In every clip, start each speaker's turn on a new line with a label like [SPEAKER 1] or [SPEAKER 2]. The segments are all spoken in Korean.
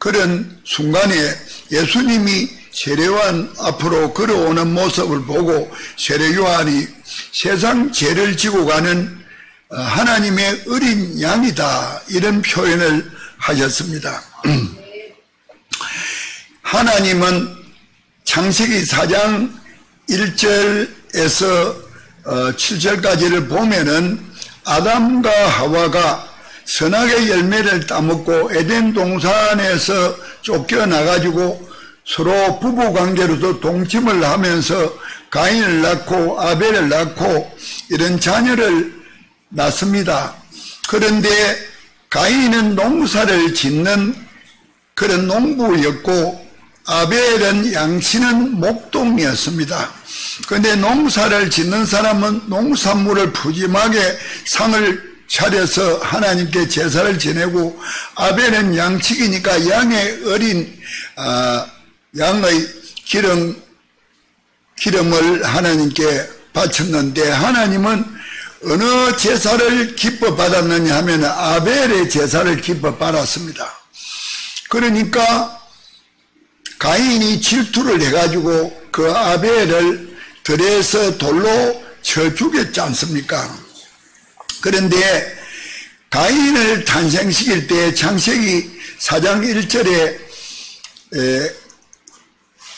[SPEAKER 1] 그런 순간에 예수님이 세례요한 앞으로 걸어오는 모습을 보고 세례요한이 세상 죄를 지고 가는 하나님의 어린 양이다, 이런 표현을 하셨습니다. 하나님은 창세기 4장 1절에서 7절까지를 보면은 아담과 하와가 선악의 열매를 따먹고 에덴 동산에서 쫓겨나가지고 서로 부부관계로도 동침을 하면서 가인을 낳고 아벨을 낳고 이런 자녀를 낳습니다. 그런데 가인은 농사를 짓는 그런 농부였고 아벨은 양치는 목동이었습니다. 그런데 농사를 짓는 사람은 농산물을 푸짐하게 상을 차려서 하나님께 제사를 지내고, 아벨은 양치기니까 양의 어린 양의 기름을 하나님께 바쳤는데, 하나님은 어느 제사를 기뻐 받았느냐 하면 아벨의 제사를 기뻐 받았습니다. 그러니까 가인이 질투를 해가지고 그 아벨을 들에서 돌로 쳐 죽였지 않습니까? 그런데 가인을 탄생시킬 때 창세기 4장 1절에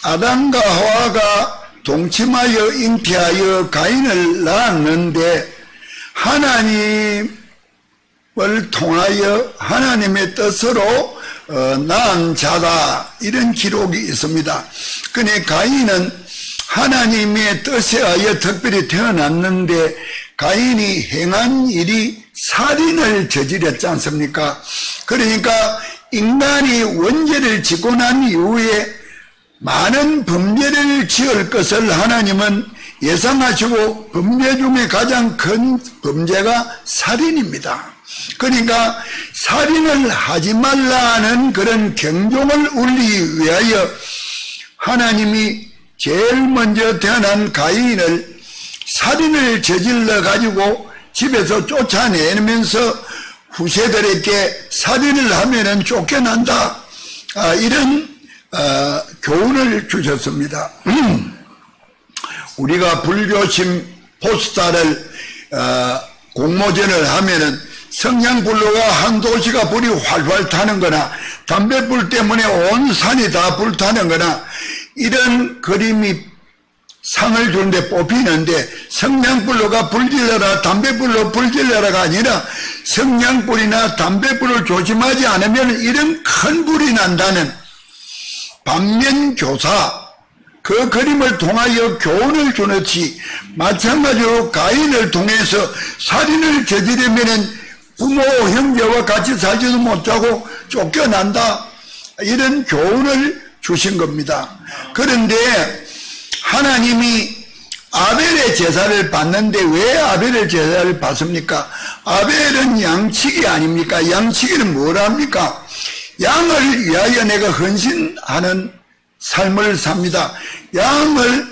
[SPEAKER 1] 아담과 하와가 동침하여 잉태하여 가인을 낳았는데 하나님을 통하여 하나님의 뜻으로 낳은 자다, 이런 기록이 있습니다. 그런데 가인은 하나님의 뜻에 의해 특별히 태어났는데 가인이 행한 일이 살인을 저질렀지 않습니까? 그러니까 인간이 원죄를 짓고 난 이후에 많은 범죄를 지을 것을 하나님은 예상하시고 범죄 중에 가장 큰 범죄가 살인입니다. 그러니까 살인을 하지 말라는 그런 경종을 울리기 위하여 하나님이 제일 먼저 태어난 가인을 살인을 저질러 가지고 집에서 쫓아내면서 후세들에게 살인을 하면은 쫓겨난다, 이런 교훈을 주셨습니다. 우리가 불교심 포스터를 공모전을 하면은 성냥불로가 한 도시가 불이 활활 타는 거나 담배불 때문에 온 산이 다 불타는 거나 이런 그림이 상을 주는데 뽑히는데, 성냥불로가 불질러라 담배불로 불질러라가 아니라 성냥불이나 담배불을 조심하지 않으면 이런 큰 불이 난다는 반면교사, 그 그림을 통하여 교훈을 주는지 마찬가지로 가인을 통해서 살인을 저지르면 부모 형제와 같이 살지도 못하고 쫓겨난다, 이런 교훈을 주신 겁니다. 그런데 하나님이 아벨의 제사를 받는데 왜 아벨의 제사를 받습니까? 아벨은 양치기 아닙니까? 양치기는 뭘 합니까? 양을 위하여 내가 헌신하는 삶을 삽니다. 양을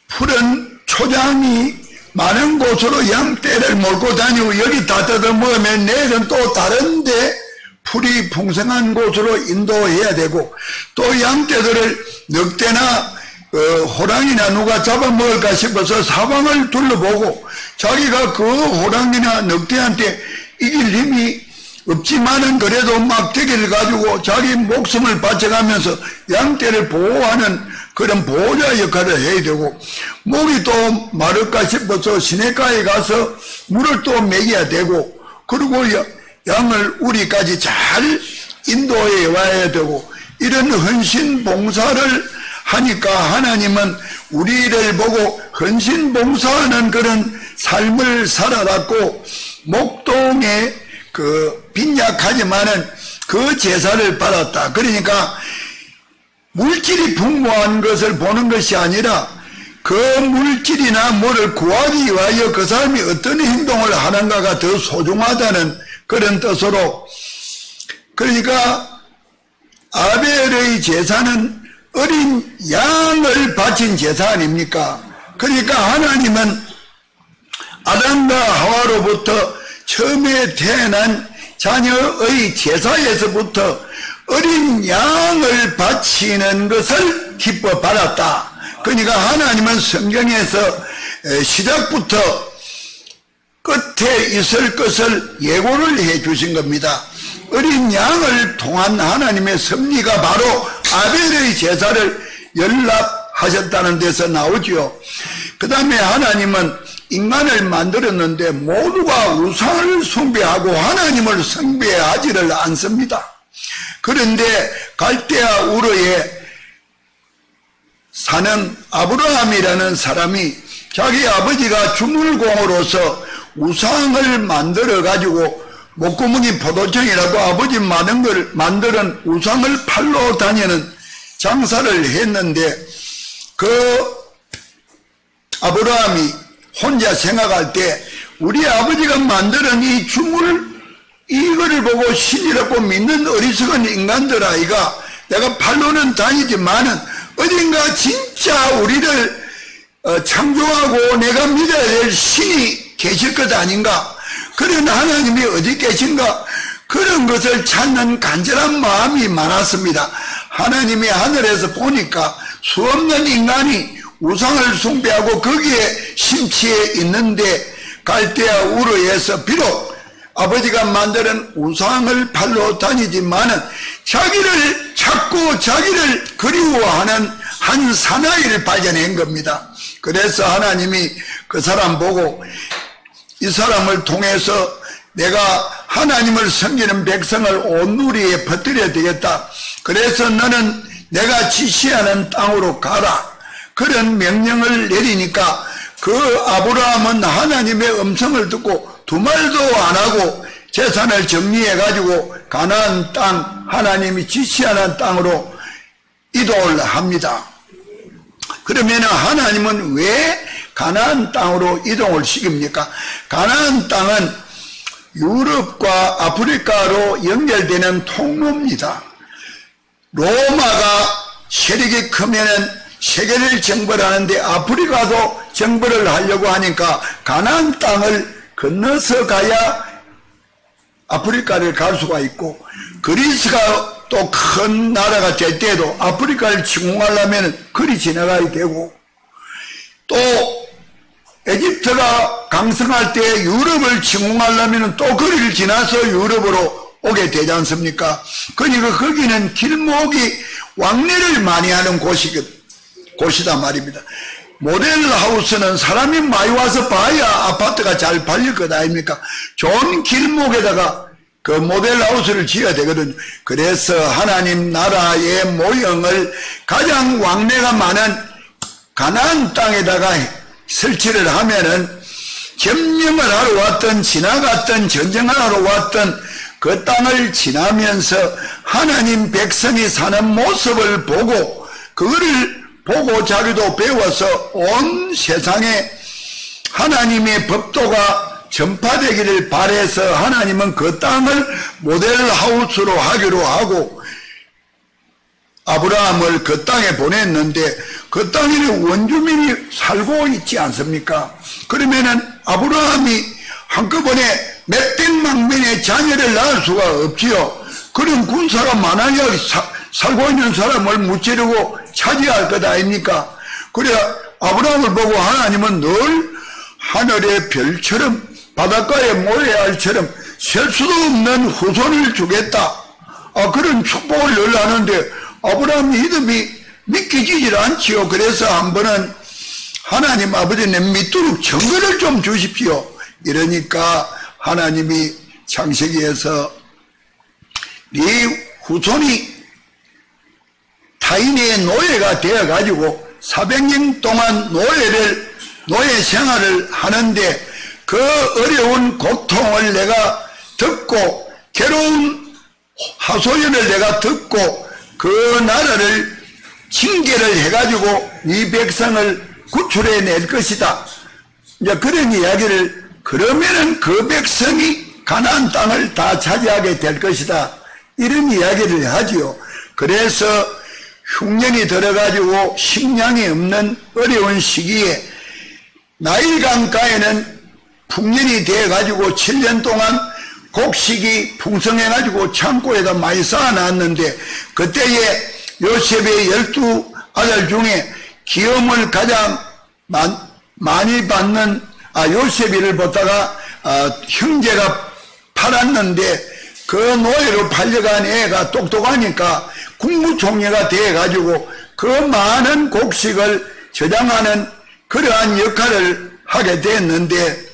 [SPEAKER 1] 푸른 초장이 많은 곳으로 양떼를 몰고 다니고 여기 다 뜯어먹으면 내일은 또 다른데 풀이 풍성한 곳으로 인도해야 되고, 또 양떼들을 늑대나 호랑이나 누가 잡아먹을까 싶어서 사방을 둘러보고 자기가 그 호랑이나 늑대한테 이길 힘이 없지만은 그래도 막대기를 가지고 자기 목숨을 바쳐가면서 양떼를 보호하는 그런 보호자 역할을 해야 되고, 목이 또 마를까 싶어서 시냇가에 가서 물을 또 먹여야 되고, 그리고 양을 우리까지 잘 인도해 와야 되고, 이런 헌신 봉사를 하니까 하나님은 우리를 보고 헌신 봉사하는 그런 삶을 살아왔고, 목동에 그 빈약하지만은 그 제사를 받았다. 그러니까 물질이 풍부한 것을 보는 것이 아니라 그 물질이나 뭐를 구하기 위하여 그 사람이 어떤 행동을 하는가가 더 소중하다는 그런 뜻으로, 그러니까 아벨의 제사는 어린 양을 바친 제사 아닙니까? 그러니까 하나님은 아담과 하와로부터 처음에 태어난 자녀의 제사에서부터 어린 양을 바치는 것을 기뻐 받았다. 그러니까 하나님은 성경에서 시작부터 끝에 있을 것을 예고를 해 주신 겁니다. 어린 양을 통한 하나님의 섭리가 바로 아벨의 제사를 연락하셨다는 데서 나오죠. 그 다음에 하나님은 인간을 만들었는데 모두가 우상을 숭배하고 하나님을 숭배하지를 않습니다. 그런데 갈대아 우르에 사는 아브라함이라는 사람이 자기 아버지가 주물공으로서 우상을 만들어 가지고 목구멍이 포도청이라도 아버지 만드는 우상을 팔러 다니는 장사를 했는데 그 아브라함이 혼자 생각할 때 우리 아버지가 만드는 이 이거를 보고 신이라고 믿는 어리석은 인간들 아이가 내가 팔로는 다니지만은 어딘가 진짜 우리를 창조하고 내가 믿어야 될 신이 계실 것 아닌가, 그런 하나님이 어디 계신가, 그런 것을 찾는 간절한 마음이 많았습니다. 하나님이 하늘에서 보니까 수없는 인간이 우상을 숭배하고 거기에 심취해 있는데 갈대아 우르에서 비록 아버지가 만드는 우상을 팔러 다니지만은 자기를 찾고 자기를 그리워하는 한 사나이를 발견한 겁니다. 그래서 하나님이 그 사람 보고 이 사람을 통해서 내가 하나님을 섬기는 백성을 온 누리에 퍼뜨려야 되겠다. 그래서 너는 내가 지시하는 땅으로 가라. 그런 명령을 내리니까 그 아브라함은 하나님의 음성을 듣고 두 말도 안 하고 재산을 정리해 가지고 가나안 땅, 하나님이 지시하는 땅으로 이동을 합니다. 그러면 하나님은 왜 가나안 땅으로 이동을 시킵니까? 가나안 땅은 유럽과 아프리카로 연결되는 통로입니다. 로마가 세력이 크면은 세계를 정벌하는데 아프리카도 정벌을 하려고 하니까 가나안 땅을 건너서 가야 아프리카를 갈 수가 있고, 그리스가 또 큰 나라가 될 때도 아프리카를 침공하려면 그리 지나가야 되고, 또 에집트가 강성할 때 유럽을 침공하려면 또 거리를 지나서 유럽으로 오게 되지 않습니까? 그러니까 거기는 길목이 왕래를 많이 하는 곳이다 말입니다. 모델하우스는 사람이 많이 와서 봐야 아파트가 잘 팔릴 것 아닙니까? 좋은 길목에다가 그 모델하우스를 지어야 되거든요. 그래서 하나님 나라의 모형을 가장 왕래가 많은 가나안 땅에다가 설치를 하면은 점령을 하러 왔던, 지나갔던, 전쟁하러 왔던 그 땅을 지나면서 하나님 백성이 사는 모습을 보고 그거를 보고 자기도 배워서 온 세상에 하나님의 법도가 전파되기를 바라서 하나님은 그 땅을 모델하우스로 하기로 하고 아브라함을 그 땅에 보냈는데 그 땅에는 원주민이 살고 있지 않습니까? 그러면은 아브라함이 한꺼번에 몇백만 명의 자녀를 낳을 수가 없지요. 그런 군사가 많아야 살고 있는 사람을 무찌르고 차지할 것 아닙니까? 그래 아브라함을 보고 하나님은 늘 하늘의 별처럼 바닷가의 모래알처럼 셀 수도 없는 후손을 주겠다, 그런 축복을 늘 하는데 아브라함 믿음이 믿기지질 않지요. 그래서 한 번은 하나님 아버지는 믿도록 증거를 좀 주십시오. 이러니까 하나님이 창세기에서 네 후손이 타인의 노예가 되어가지고 400년 동안 노예 생활을 하는데 그 어려운 고통을 내가 듣고 괴로운 하소연을 내가 듣고 그 나라를 징계를 해가지고 네 백성을 구출해 낼 것이다. 이제 그런 이야기를, 그러면은 그 백성이 가나안 땅을 다 차지하게 될 것이다, 이런 이야기를 하지요. 그래서 흉년이 들어가지고 식량이 없는 어려운 시기에 나일강가에는 풍년이 되어가지고 7년 동안 곡식이 풍성해가지고 창고에다 많이 쌓아놨는데 그때에 요셉의 12아들 중에 기업을 가장 많이 받는 요셉이를 보다가 형제가 팔았는데 그 노예로 팔려간 애가 똑똑하니까 국무총리가 돼가지고 그 많은 곡식을 저장하는 그러한 역할을 하게 됐는데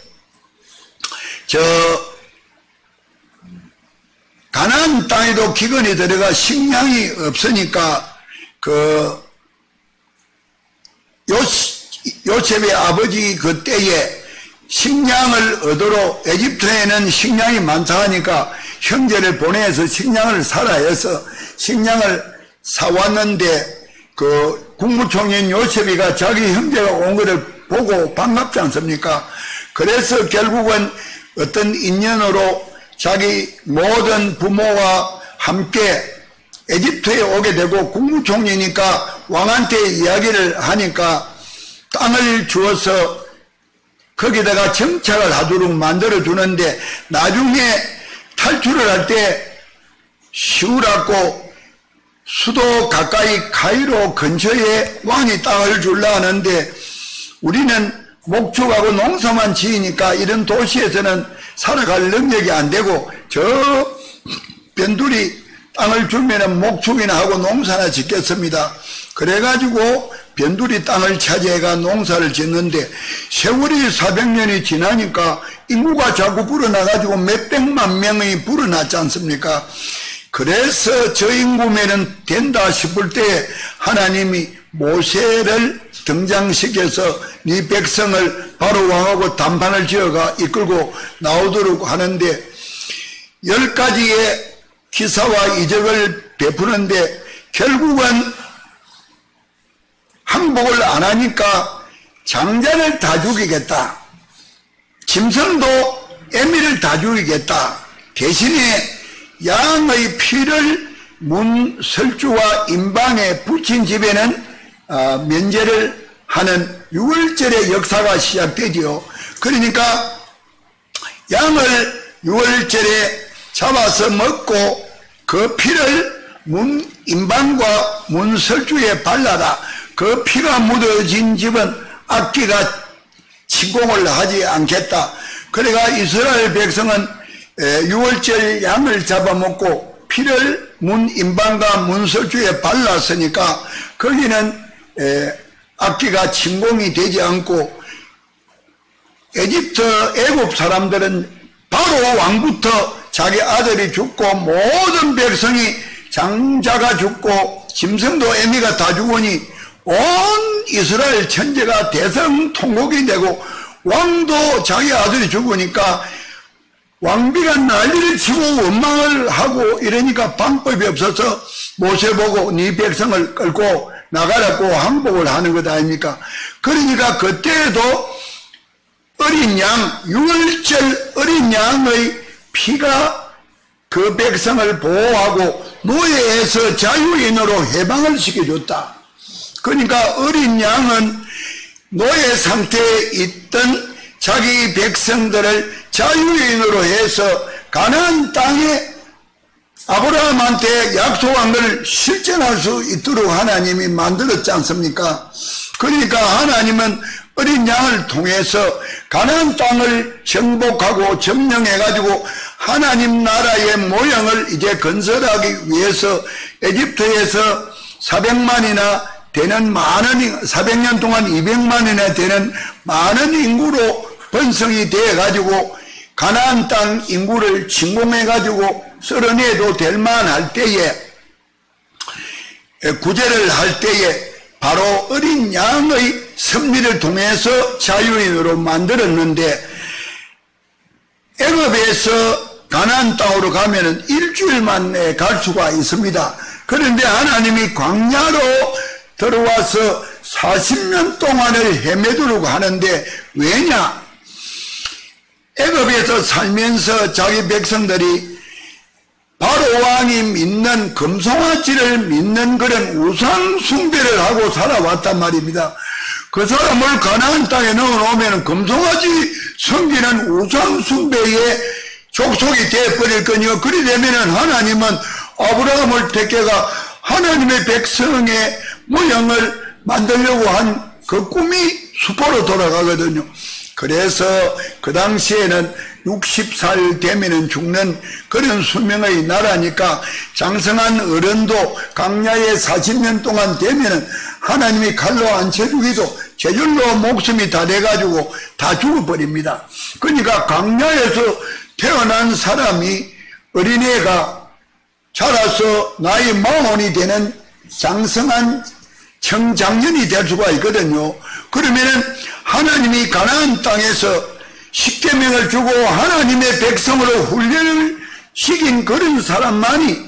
[SPEAKER 1] 가나안 땅에도 기근이 들어가 식량이 없으니까 요셉의 아버지 그때에 식량을 얻으러 에집트에는 식량이 많다 하니까 형제를 보내서 식량을 사라 해서 식량을 사왔는데 그 국무총리인 요셉이가 자기 형제가 온 것을 보고 반갑지 않습니까? 그래서 결국은 어떤 인연으로 자기 모든 부모와 함께 에집트에 오게 되고 국무총리니까 왕한테 이야기를 하니까 땅을 주어서 거기다가 정착을 하도록 만들어 주는데 나중에 탈출을 할 때 쉬우라고 수도 가까이 카이로 근처에 왕이 땅을 주려 하는데 우리는 목축하고 농사만 지으니까 이런 도시에서는 살아갈 능력이 안 되고 저 변두리 땅을 주면은 목축이나 하고 농사나 짓겠습니다. 그래가지고 변두리 땅을 차지해가 농사를 짓는데 세월이 400년이 지나니까 인구가 자꾸 불어나가지고 몇백만 명이 불어났지 않습니까? 그래서 저 인구면은 된다 싶을 때 하나님이 모세를 등장시켜서 네 백성을 바로 왕하고 단판을 지어가 이끌고 나오도록 하는데 10가지의 기사와 이적을 베푸는데 결국은 항복을 안 하니까 장자를 다 죽이겠다. 짐승도 애미를 다 죽이겠다. 대신에 양의 피를 문설주와 임방에 붙인 집에는 면제를 하는 유월절의 역사가 시작되지요. 그러니까 양을 유월절에 잡아서 먹고 그 피를 임방과 문설주에 발라라. 그 피가 묻어진 집은 악귀가 침공을 하지 않겠다. 그러니까 이스라엘 백성은 유월절 양을 잡아먹고 피를 임방과 문설주에 발랐으니까 거기는 악귀가 침공이 되지 않고 애굽 사람들은 바로 왕부터 자기 아들이 죽고 모든 백성이 장자가 죽고 짐승도 애미가 다 죽으니 온 이스라엘 천지가 대성통곡이 되고 왕도 자기 아들이 죽으니까 왕비가 난리를 치고 원망을 하고 이러니까 방법이 없어서 모세 보고 네 백성을 끌고 나가라고 항복을 하는 것 아닙니까? 그러니까 그때에도 어린 양, 유월절 어린 양의 피가 그 백성을 보호하고 노예에서 자유인으로 해방을 시켜줬다. 그러니까 어린 양은 노예 상태에 있던 자기 백성들을 자유인으로 해서 가나안 땅에 아브라함한테 약속한 것을 실천할 수 있도록 하나님이 만들었지 않습니까? 그러니까 하나님은 어린 양을 통해서 가나안 땅을 정복하고 점령해가지고 하나님 나라의 모형을 이제 건설하기 위해서 에집트에서 400만이나 되는 많은 400년 동안 200만이나 되는 많은 인구로 번성이 되어가지고 가나안 땅 인구를 침공해가지고 쓸어내도 될 만할 때에 구제를 할 때에 바로 어린 양의 섭리를 통해서 자유인으로 만들었는데 애굽에서 가나안 땅으로 가면은 일주일 만에 갈 수가 있습니다. 그런데 하나님이 광야로 들어와서 40년 동안을 헤매도록 하는데 왜냐? 애굽에서 살면서 자기 백성들이 바로 왕이 믿는 금송아지를 믿는 그런 우상 숭배를 하고 살아왔단 말입니다. 그 사람을 가나안 땅에 넣어놓으면 금송아지 섬기는 우상 숭배에 족속이 되어버릴 거니와 그리 되면은 하나님은 아브라함을 택해가 하나님의 백성의 모양을 만들려고 한 그 꿈이 수포로 돌아가거든요. 그래서 그 당시에는 60살 되면은 죽는 그런 수명의 나라니까 장성한 어른도 강야에 40년 동안 되면은 하나님이 칼로 안 쳐주기도 제절로 목숨이 다 돼가지고 다 죽어버립니다. 그러니까 강야에서 태어난 사람이 어린애가 자라서 나이 40이 되는 장성한 청장년이 될 수가 있거든요. 그러면은 하나님이 가나안 땅에서 십계명을 주고 하나님의 백성으로 훈련을 시킨 그런 사람만이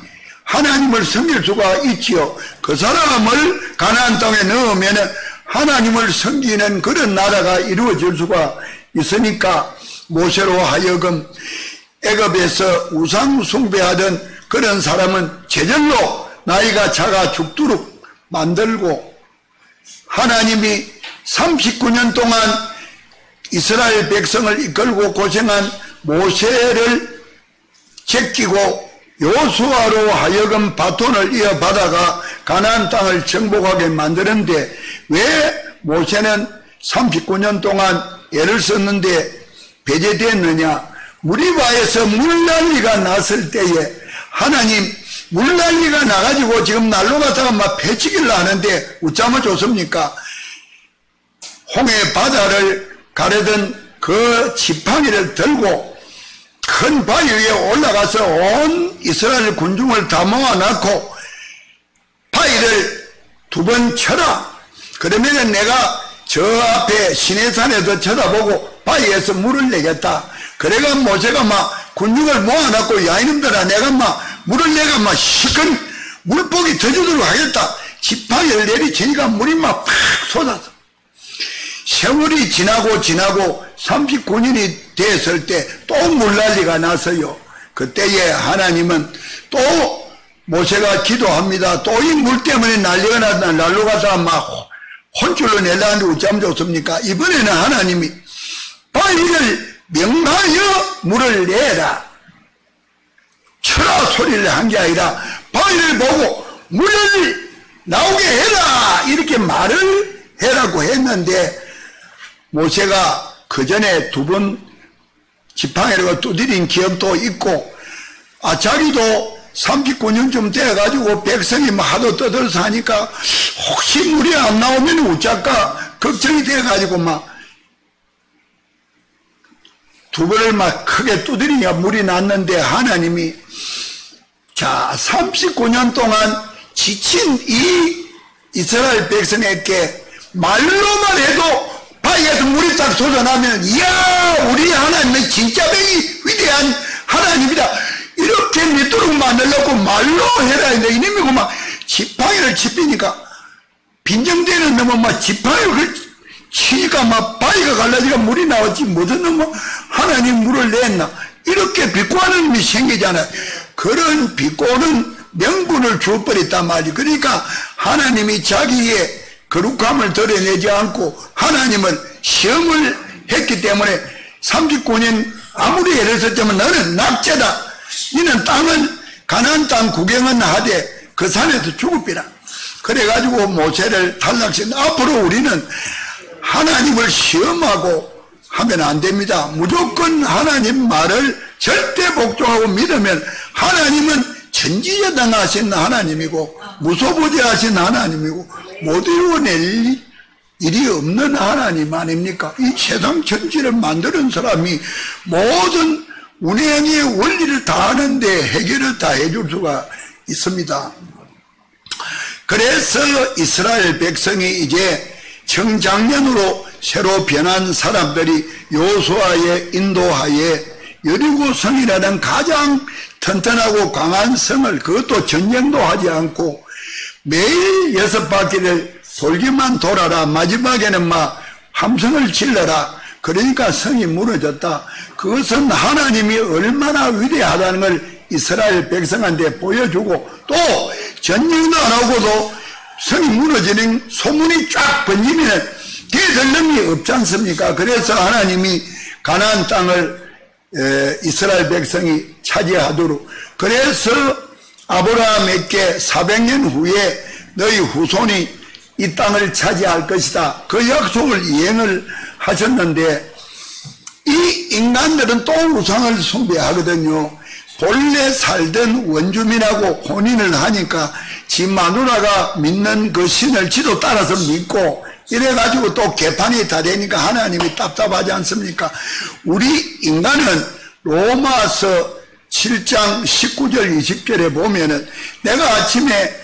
[SPEAKER 1] 하나님을 섬길 수가 있지요. 그 사람을 가나안 땅에 넣으면은 하나님을 섬기는 그런 나라가 이루어질 수가 있으니까 모세로 하여금 애굽에서 우상 숭배하던 그런 사람은 제절로 나이가 작아 죽도록 만들고, 하나님이 39년 동안 이스라엘 백성을 이끌고 고생한 모세를 제끼고 여호수아로 하여금 바톤을 이어받아가 가나안 땅을 정복하게 만드는데, 왜 모세는 39년 동안 애를 썼는데 배제됐느냐? 무리바에서 물난리가 났을 때에 하나님 물난리가 나가지고 지금 난로 갖다가 막 패치기를 하는데 어쩌면 좋습니까? 홍해 바다를 가르던 그 지팡이를 들고 큰 바위 위에 올라가서 온 이스라엘 군중을 다 모아놓고 바위를 2번 쳐라. 그러면 내가 저 앞에 시내산에서 쳐다보고 바위에서 물을 내겠다. 그래가 모세가 막 군중을 모아놓고, 야 이놈들아, 내가 막 물을 내가 막 시큰 물복이 터지도록 하겠다. 지팡이를 내리치니까 물이 막 팍 쏟아서. 세월이 지나고 39년이 됐을 때 또 물난리가 났어요. 그때에 하나님은 또 모세가 기도합니다. 또 이 물 때문에 난리가 났다. 난로 가다가 막 혼쭐로 내려는데 어쩌면 좋습니까? 이번에는 하나님이 바위를 명하여 물을 내라, 쳐라 소리를 한 게 아니라 바위를 보고 물을 나오게 해라 이렇게 말을 해라고 했는데, 모세가 그 전에 2번 지팡이를 두드린 기억도 있고, 자기도 39년쯤 돼가지고 백성이 막 하도 떠들어서 하니까 혹시 물이 안 나오면 어쩔까 걱정이 돼가지고 막 2번을 막 크게 두드리니까 물이 났는데, 하나님이 자 39년 동안 지친 이 이스라엘 백성에게 말로만 해도 바위에서 물이 딱 쏟아나면, 이야 우리 하나님은 진짜 위대한 하나님이다 이렇게 믿도록 만들려고 말로 해라 했는데, 이놈이 막 지팡이를 치니까 빈정대는 놈은 막 지팡이를 치니까 막 바위가 갈라지니까 물이 나왔지, 무슨 놈은 하나님 물을 냈나 이렇게 비꼬는 놈이 생기잖아요. 그런 비꼬는 명분을 줘버렸단 말이에요. 그러니까 하나님이 자기의 거룩함을 드러내지 않고 하나님을 시험을 했기 때문에 39년 아무리 애를 썼지만 너는 낙제다. 너는 땅은 가나안 땅 구경은 하되 그 산에서 죽을비라. 그래가지고 모세를 탈락시켰는데, 앞으로 우리는 하나님을 시험하고 하면 안 됩니다. 무조건 하나님 말을 절대 복종하고 믿으면 하나님은 천지여당하신 하나님이고 무소부재하신 하나님이고 못 이루어낼 일이 없는 하나님 아닙니까? 이 세상 천지를 만드는 사람이 모든 운행의 원리를 다 아는데 해결을 다 해줄 수가 있습니다. 그래서 이스라엘 백성이 이제 청장년으로 새로 변한 사람들이 여호수아의 인도하에 여리고 성이라는 가장 튼튼하고 강한 성을, 그것도 전쟁도 하지 않고 매일 6바퀴를 돌기만 돌아라. 마지막에는 막 함성을 질러라. 그러니까 성이 무너졌다. 그것은 하나님이 얼마나 위대하다는 걸 이스라엘 백성한테 보여주고, 또 전쟁도 안 하고도 성이 무너지는 소문이 쫙 번지면 걔들 놈이 없지 않습니까? 그래서 하나님이 가나안 땅을 이스라엘 백성이 차지하도록. 그래서 아브라함에게 400년 후에 너희 후손이 이 땅을 차지할 것이다, 그 약속을 이행을 하셨는데, 이 인간들은 또 우상을 숭배하거든요. 본래 살던 원주민하고 혼인을 하니까 지 마누라가 믿는 그 신을 지도 따라서 믿고 이래가지고 또 개판이 다 되니까 하나님이 답답하지 않습니까? 우리 인간은 로마서 7장 19절 20절에 보면은 내가 아침에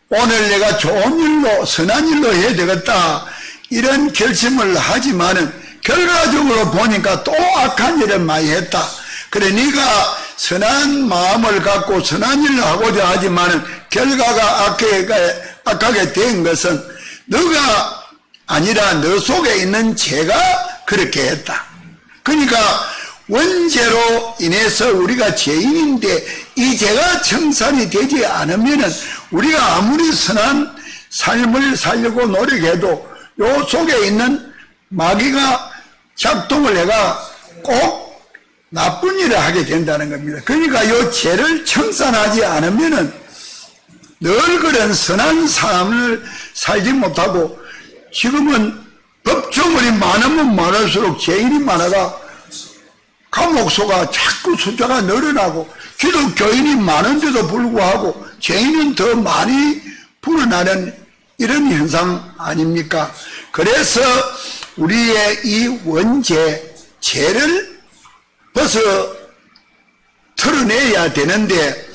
[SPEAKER 1] 오늘 내가 좋은 일로 선한 일로 해야 되겠다 이런 결심을 하지만은 결과적으로 보니까 또 악한 일을 많이 했다. 그래 네가 선한 마음을 갖고 선한 일을 하고자 하지만은 결과가 악하게 된 것은 너가 아니라 너 속에 있는 죄가 그렇게 했다. 그러니까 원죄로 인해서 우리가 죄인인데 이 죄가 청산이 되지 않으면은 우리가 아무리 선한 삶을 살려고 노력해도 요 속에 있는 마귀가 작동을 해가 꼭 나쁜 일을 하게 된다는 겁니다. 그러니까 이 죄를 청산하지 않으면은 늘 그런 선한 삶을 살지 못하고, 지금은 법조문이 많으면 많을수록 죄인이 많아가 감옥소가 자꾸 숫자가 늘어나고, 기독교인이 많은데도 불구하고 죄인은 더 많이 불어나는 이런 현상 아닙니까? 그래서 우리의 이 원죄, 죄를 벗어 털어내야 되는데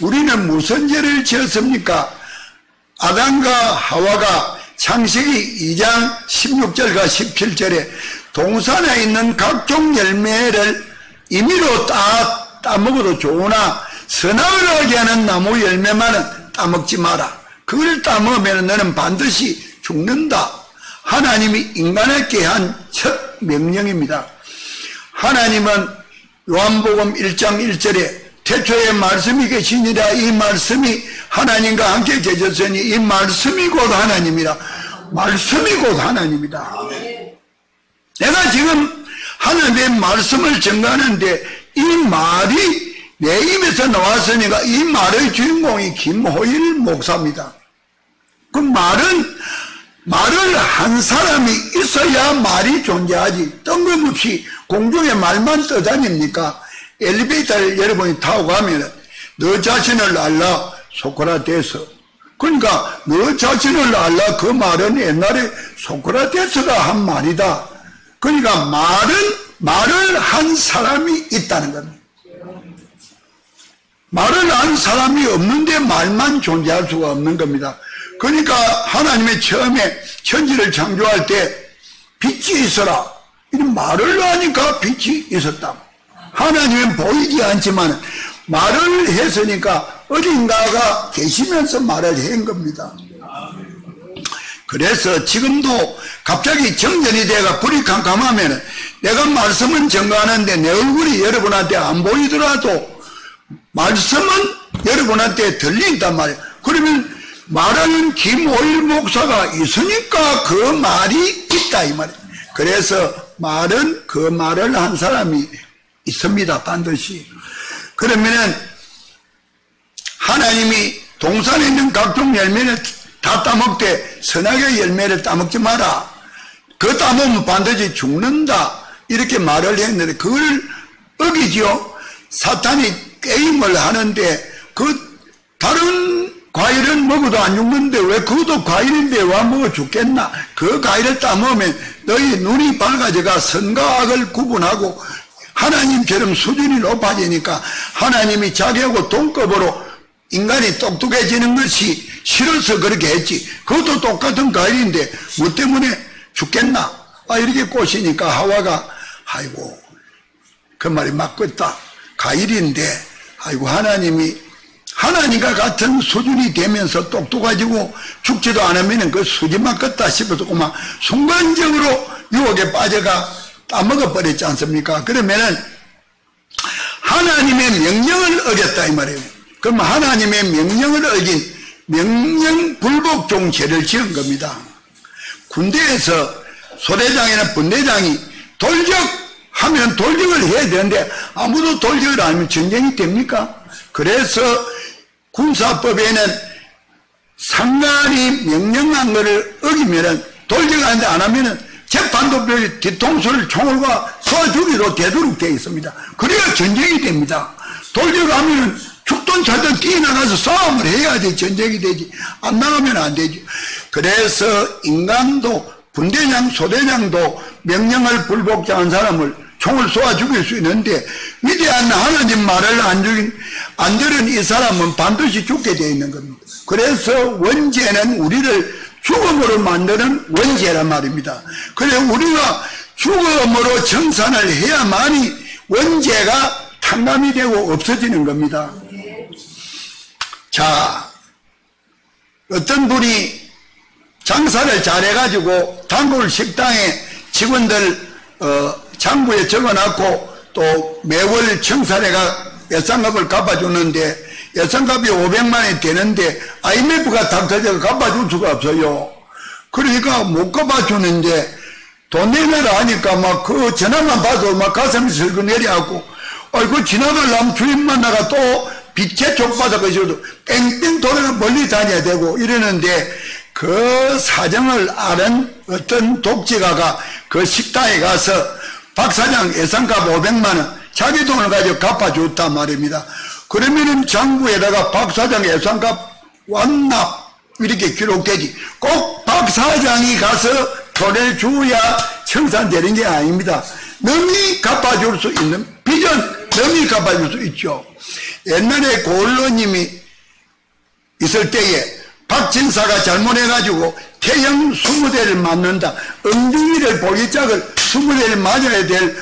[SPEAKER 1] 우리는 무슨 죄를 지었습니까? 아담과 하와가 창세기 2장 16절과 17절에 동산에 있는 각종 열매를 임의로 따먹어도 좋으나 선악을 하게 하는 나무 열매만은 따먹지 마라. 그걸 따먹으면 너는 반드시 죽는다. 하나님이 인간에게 한 첫 명령입니다. 하나님은 요한복음 1장 1절에 태초에 말씀이 계시니라, 이 말씀이 하나님과 함께 계셨으니 이 말씀이 곧 하나님이라. 말씀이 곧 하나님이다. 내가 지금 하나님의 말씀을 전가하는데 이 말이 내 입에서 나왔으니까 이 말의 주인공이 김호일 목사입니다. 그 말을 한 사람이 있어야 말이 존재하지. 뜬금없이 공중에 말만 떠다닙니까? 엘리베이터를 여러분이 타고 가면 너 자신을 알라 소크라테스. 그러니까 너 자신을 알라, 그 말은 옛날에 소크라테스가 한 말이다. 그러니까 말을 한 사람이 있다는 겁니다. 말을 한 사람이 없는데 말만 존재할 수가 없는 겁니다. 그러니까 하나님이 처음에 천지를 창조할 때 빛이 있어라, 이런 말을 하니까 빛이 있었다. 하나님은 보이지 않지만 말을 했으니까 어딘가가 계시면서 말을 한 겁니다. 그래서 지금도 갑자기 정전이 돼가 불이 캄캄하면 내가 말씀은 전가하는데 내 얼굴이 여러분한테 안 보이더라도 말씀은 여러분한테 들린단 말이에요. 그러면 말하는 김호일 목사가 있으니까 그 말이 있다 이 말이에요. 그래서 말은 그 말을 한 사람이 있습니다, 반드시. 그러면은 하나님이 동산에 있는 각종 열매를 다 따먹되 선악의 열매를 따먹지 마라. 그거 따먹으면 반드시 죽는다. 이렇게 말을 했는데 그걸 어기죠. 사탄이 게임을 하는데 그 다른 과일은 먹어도 안 죽는데 왜 그것도 과일인데 왜 안 먹어 죽겠나? 그 과일을 따먹으면 너희 눈이 밝아져가 선과 악을 구분하고 하나님처럼 수준이 높아지니까 하나님이 자기하고 동급으로 인간이 똑똑해지는 것이 싫어서 그렇게 했지. 그것도 똑같은 과일인데 뭐 때문에 죽겠나? 이렇게 꼬시니까 하와가 아이고 그 말이 맞겠다. 과일인데 아이고 하나님과 같은 수준이 되면서 똑똑해지고 죽지도 않으면 그 수지 맞겠다 싶어서 그만 순간적으로 유혹에 빠져가 따먹어 버렸지 않습니까? 그러면은 하나님의 명령을 어겼다 이 말이에요. 그럼 하나님의 명령을 어긴 명령 불복종 죄를 지은 겁니다. 군대에서 소대장이나 분대장이 돌적 하면 돌격을 해야 되는데 아무도 돌격을 안 하면 전쟁이 됩니까? 그래서 군사법에는 상관이 명령한 것을 어기면은 돌격하는데 안 하면은 재판도 뒤통수를 총을과 쏘아 죽이로 되도록 되어 있습니다. 그래야 전쟁이 됩니다. 돌격하면은 죽든 살든 뛰어나가서 싸움을 해야지 전쟁이 되지. 안 나가면 안 되지. 그래서 인간도 분대장, 소대장도 명령을 불복종한 사람을 총을 쏘아 죽일 수 있는데 위대한 하나님 말을 안 들은 이 사람은 반드시 죽게 되어 있는 겁니다. 그래서 원죄는 우리를 죽음으로 만드는 원죄란 말입니다. 그래서 우리가 죽음으로 청산을 해야만이 원죄가 탕감이 되고 없어지는 겁니다. 자, 어떤 분이 장사를 잘해가지고 단골 식당에 직원들 장부에 적어놨고 또 매월 청산회가 예상값을 갚아주는데 예상값이 500만 원이 되는데 IMF가 다 터져서 갚아줄 수가 없어요. 그러니까 못 갚아주는데 돈 내놔라 하니까 막 그 전화만 봐도 막 가슴이 슬그내려하고 그 지나가려면 주인 만나가 또 빛의 족받아 가지고 뺑뺑 돌아가 멀리 다녀야 되고 이러는데 그 사정을 아는 어떤 독재가가 그 식당에 가서 박 사장 예상값 500만 원 자기 돈을 가지고 갚아줬단 말입니다. 그러면은 장부에다가 박 사장 예상값 완납 이렇게 기록되지. 꼭 박 사장이 가서 돈을 줘야 청산되는 게 아닙니다. 넘이 갚아줄 수 있는 빚은 넘이 갚아줄 수 있죠. 옛날에 고을로님이 있을 때에 박진사가 잘못해가지고 태형 20대를 맞는다. 엉덩이를 보기짝을 20대를 맞아야 될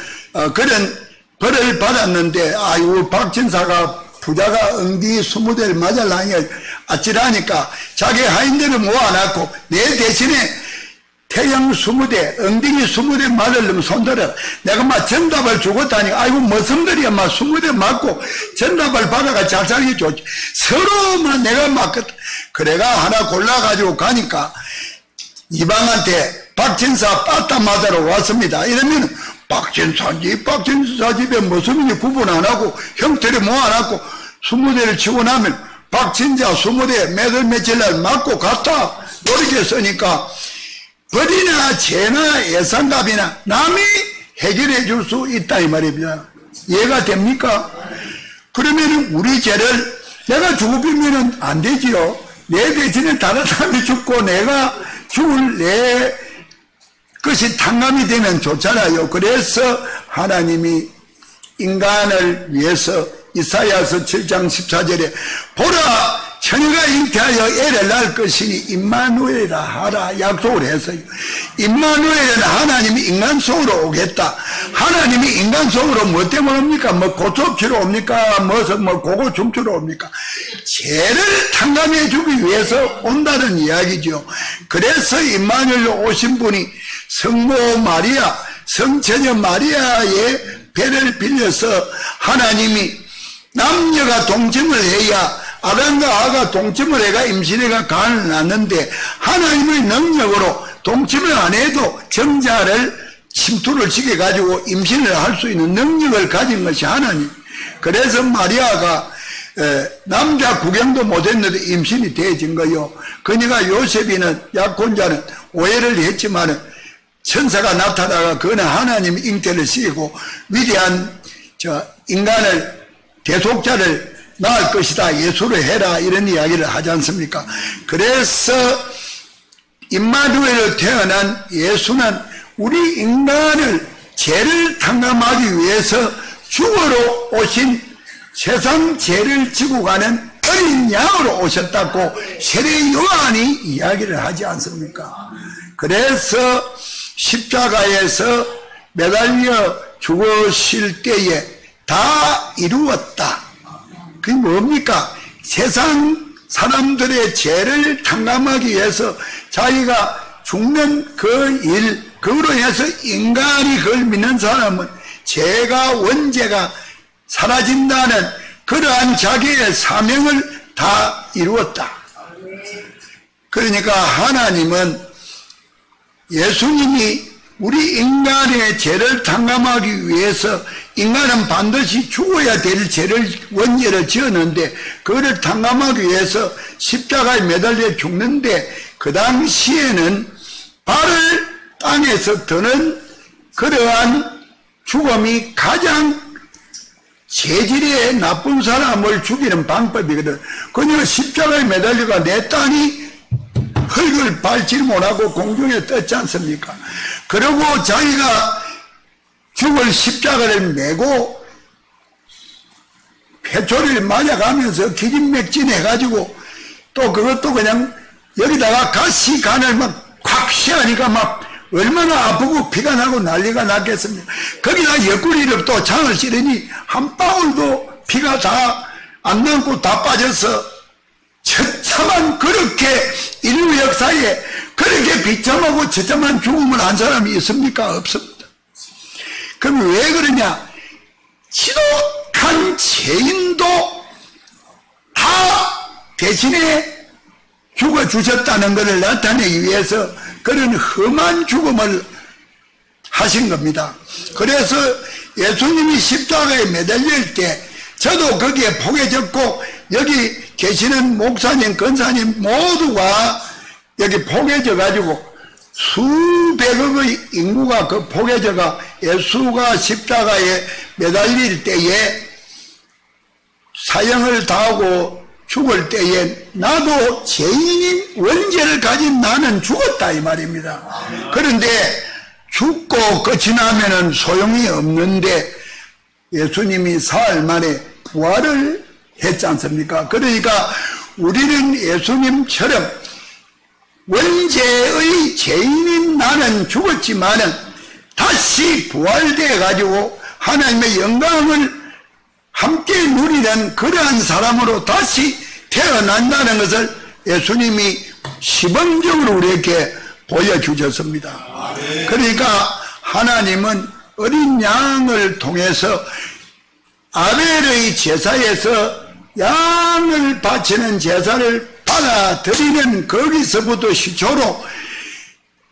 [SPEAKER 1] 그런 벌을 받았는데 아이고 박진사가 부자가 엉덩이 20대를 맞으려니 아찔하니까 자기 하인들을 모아놨고 내 대신에 태형 20대, 엉덩이 20대 맞으려면 손들어. 내가 막 전답을 주겠다니, 아이고, 머슴들이야, 막 20대 맞고, 전답을 받아가 잘 살기 좋지. 서로만 내가 맞거든. 그래가 하나 골라가지고 가니까, 이방한테 박진사 빠따 맞으러 왔습니다. 이러면, 박진사 집에 머슴인지 구분 안 하고, 형태를 모아놨고, 20대를 치고 나면, 박진사 20대 매달 며칠 날 맞고 갔다. 이렇게 쓰니까, 벌이나 죄나 예상값이나 남이 해결해 줄 수 있다 이 말입니다. 이해가 됩니까? 그러면 우리 죄를 내가 죽으면 안 되지요. 내 대신에 다른 사람이 죽고 내가 죽을 내 것이 탕감이 되면 좋잖아요. 그래서 하나님이 인간을 위해서 이사야서 7장 14절에 보라 처녀가 잉태하여 애를 낳을 것이니 임마누엘이라 하라 약속을 했어요. 임마누엘은 하나님이 인간 속으로 오겠다. 하나님이 인간 속으로 뭐 때문에 옵니까? 뭐 고속치로 옵니까? 뭐 고고 중추로 옵니까? 죄를 탕감해 주기 위해서 온다는 이야기죠. 그래서 임마누엘로 오신 분이 성모 마리아, 성처녀 마리아의 배를 빌려서 하나님이 남녀가 동침을 해야 아담과 하와가 동침을 해가 임신해가 간을 낳는데 하나님의 능력으로 동침을 안 해도 정자를 침투를 시켜가지고 임신을 할 수 있는 능력을 가진 것이 하나님. 그래서 마리아가 남자 구경도 못했는데 임신이 되어진 거요. 그러니까 요셉이는 약혼자는 오해를 했지만은 천사가 나타나가 그는 하나님의 잉태를 시키고 위대한 인간을 대속자를 낳을 것이다. 예수를 해라. 이런 이야기를 하지 않습니까? 그래서 임마누엘로 태어난 예수는 우리 인간을 죄를 탕감하기 위해서 죽으러 오신 세상 죄를 지고 가는 어린 양으로 오셨다고 세례 요한이 이야기를 하지 않습니까? 그래서 십자가에서 매달려 죽으실 때에 다 이루었다. 그게 뭡니까? 세상 사람들의 죄를 탕감하기 위해서 자기가 죽는 그 일, 그로 인해서 인간이 그걸 믿는 사람은 죄가 원죄가 사라진다는 그러한 자기의 사명을 다 이루었다. 그러니까 하나님은 예수님이 우리 인간의 죄를 탕감하기 위해서 인간은 반드시 죽어야 될 죄를 원죄를 지었는데 그거를 탕감하기 위해서 십자가에 매달려 죽는데 그 당시에는 발을 땅에서 드는 그러한 죽음이 가장 체질의 나쁜 사람을 죽이는 방법이거든. 그녀가 십자가에 매달려가 내 땅이 흙을 밟지 못하고 공중에 떴지 않습니까? 그리고 자기가 죽을 십자가를 메고 회초리를 맞아가면서 기진맥진해가지고 또 그것도 그냥 여기다가 가시 간을 막 콱 씌하니까 막 얼마나 아프고 피가 나고 난리가 났겠습니까? 거기다 옆구리를 또 장을 찌르니 한 방울도 피가 다 안 남고 다 빠져서 처참한 그렇게 인류 역사에 그렇게 비참하고 처참한 죽음을 한 사람이 있습니까? 없습니다. 그럼 왜 그러냐? 지독한 죄인도 다 대신에 죽어주셨다는 것을 나타내기 위해서 그런 험한 죽음을 하신 겁니다. 그래서 예수님이 십자가에 매달릴 때 저도 거기에 포개졌고 여기 계시는 목사님, 권사님 모두가 여기 포개져 가지고 수백억의 인구가 그 포개져가 예수가 십자가에 매달릴 때에 사형을 당하고 죽을 때에 나도 죄인인 원죄를 가진 나는 죽었다 이 말입니다. 그런데 죽고 끝이 나면은 소용이 없는데 예수님이 사흘 만에 부활을 했지 않습니까? 그러니까 우리는 예수님처럼 원죄의 죄인인 나는 죽었지만은 다시 부활되어 가지고 하나님의 영광을 함께 누리는 그러한 사람으로 다시 태어난다는 것을 예수님이 시범적으로 우리에게 보여주셨습니다. 그러니까 하나님은 어린 양을 통해서 아벨의 제사에서 양을 바치는 제사를 받아들이는 거기서부터 시초로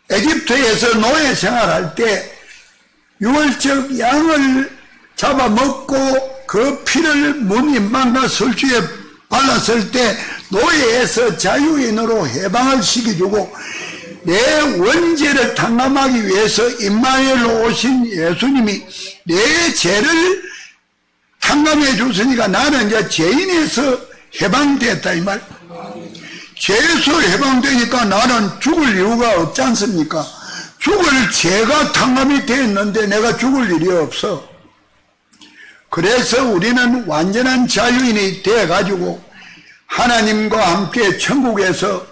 [SPEAKER 1] 에집트에서 노예 생활할 때 유월적 양을 잡아먹고 그 피를 문인방과 설주에 발랐을 때 노예에서 자유인으로 해방을 시켜주고 내 원죄를 탕감하기 위해서 임마누엘로 오신 예수님이 내 죄를 탕감해 줬으니까 나는 이제 죄인에서 해방됐다 이 말. 죄에서 해방되니까 나는 죽을 이유가 없지 않습니까? 죽을 죄가 탕감이 됐는데 내가 죽을 일이 없어. 그래서 우리는 완전한 자유인이 되어가지고 하나님과 함께 천국에서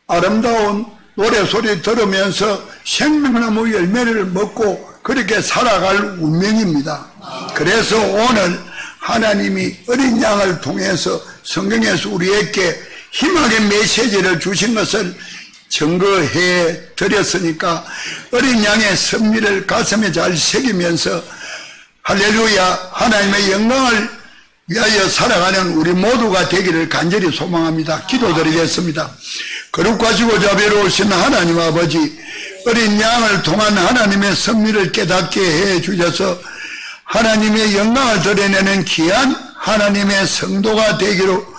[SPEAKER 1] 아름다운 노래소리 들으면서 생명나무 열매를 먹고 그렇게 살아갈 운명입니다. 그래서 오늘 하나님이 어린 양을 통해서 성경에서 우리에게 희망의 메시지를 주신 것을 증거해 드렸으니까 어린 양의 섭리를 가슴에 잘 새기면서 할렐루야 하나님의 영광을 위하여 살아가는 우리 모두가 되기를 간절히 소망합니다. 기도드리겠습니다. 거룩하시고 자비로우신 하나님 아버지, 어린 양을 통한 하나님의 섭리를 깨닫게 해 주셔서 하나님의 영광을 드러내는 귀한 하나님의 성도가 되기로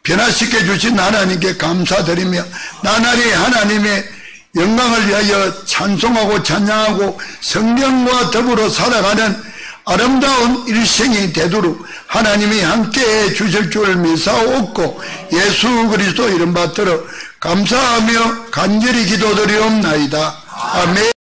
[SPEAKER 1] 변화시켜 주신 하나님께 감사드리며 나날이 하나님의 영광을 위하여 찬송하고 찬양하고 성령과 더불어 살아가는 아름다운 일생이 되도록 하나님이 함께해 주실 줄 믿사옵고 예수 그리스도 이름 받들어 감사하며 간절히 기도드리옵나이다. 아멘.